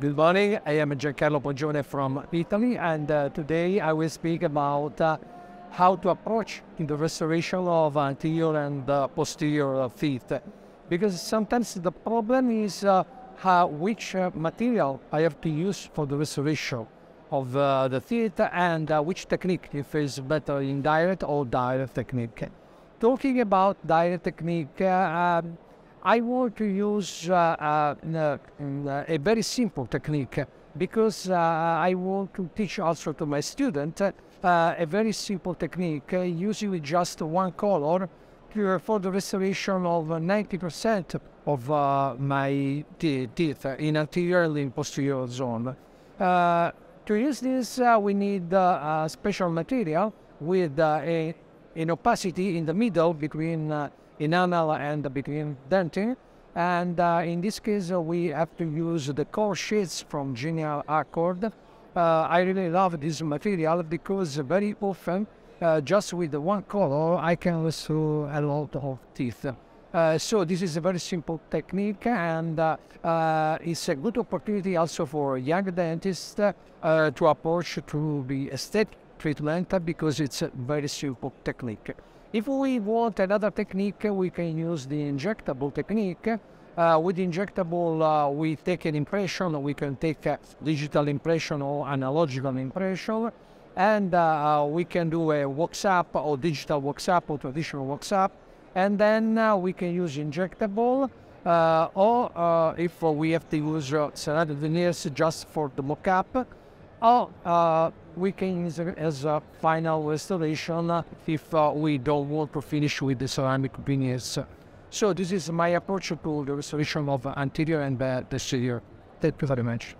Good morning, I am Giancarlo Pongione from Italy, and today I will speak about how to approach in the restoration of anterior and posterior teeth. Because sometimes the problem is which material I have to use for the restoration of the teeth and which technique, if it's better indirect or direct technique. Talking about direct technique, I want to use a very simple technique because I want to teach also to my student a very simple technique using with just one color for the restoration of 90% of my teeth in anterior and posterior zone. To use this, we need a special material with an opacity in the middle between enamel and between dentin, and in this case we have to use the core sheets from Genial Accord. I really love this material because very often just with one color I can restore a lot of teeth. So this is a very simple technique, and it's a good opportunity also for young dentists to approach to the aesthetic treatment because it's a very simple technique. If we want another technique, we can use the injectable technique. With injectable, we take an impression. We can take a digital impression or analogical impression, and we can do a wax-up or digital wax-up or traditional wax-up, and then we can use injectable, or if we have to use ceramic veneers just for the mock-up, or we can use it as a final restoration if we don't want to finish with the ceramic veneers. So this is my approach to the restoration of anterior and posterior. Thank you very much.